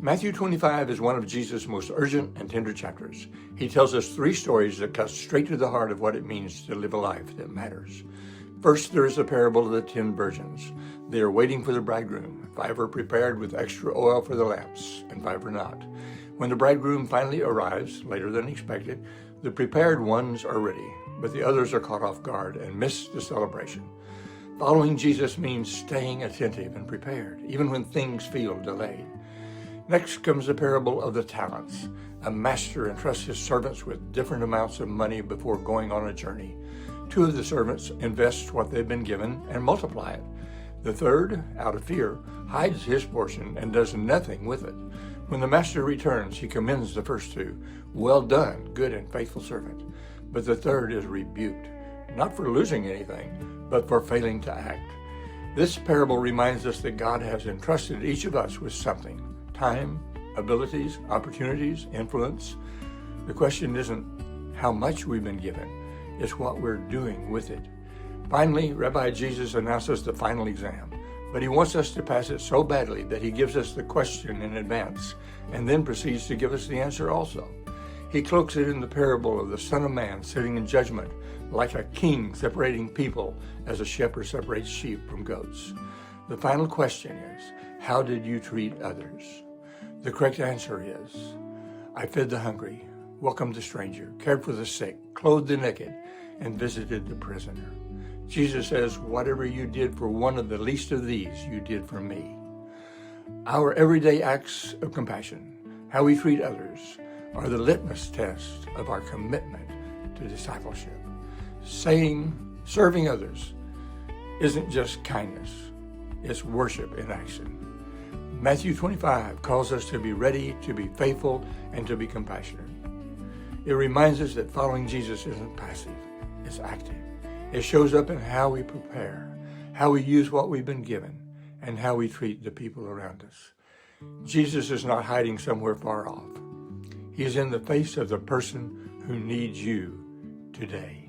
Matthew 25 is one of Jesus' most urgent and tender chapters. He tells us three stories that cut straight to the heart of what it means to live a life that matters. First, there is the parable of the 10 virgins. They are waiting for the bridegroom. 5 are prepared with extra oil for the lamps, and 5 are not. When the bridegroom finally arrives, later than expected, the prepared ones are ready, but the others are caught off guard and miss the celebration. Following Jesus means staying attentive and prepared, even when things feel delayed. Next comes the parable of the talents. A master entrusts his servants with different amounts of money before going on a journey. 2 of the servants invest what they've been given and multiply it. The third, out of fear, hides his portion and does nothing with it. When the master returns, he commends the first 2. Well done, good and faithful servant. But the third is rebuked, not for losing anything, but for failing to act. This parable reminds us that God has entrusted each of us with something. Time, abilities, opportunities, influence. The question isn't how much we've been given, it's what we're doing with it. Finally, Rabbi Jesus announces the final exam, but he wants us to pass it so badly that he gives us the question in advance and then proceeds to give us the answer also. He cloaks it in the parable of the Son of Man sitting in judgment like a king separating people as a shepherd separates sheep from goats. The final question is, how did you treat others? The correct answer is, I fed the hungry, welcomed the stranger, cared for the sick, clothed the naked, and visited the prisoner. Jesus says, whatever you did for one of the least of these, you did for me. Our everyday acts of compassion, how we treat others, are the litmus test of our commitment to discipleship. Serving others isn't just kindness, it's worship in action. Matthew 25 calls us to be ready, to be faithful, and to be compassionate. It reminds us that following Jesus isn't passive, it's active. It shows up in how we prepare, how we use what we've been given, and how we treat the people around us. Jesus is not hiding somewhere far off. He is in the face of the person who needs you today.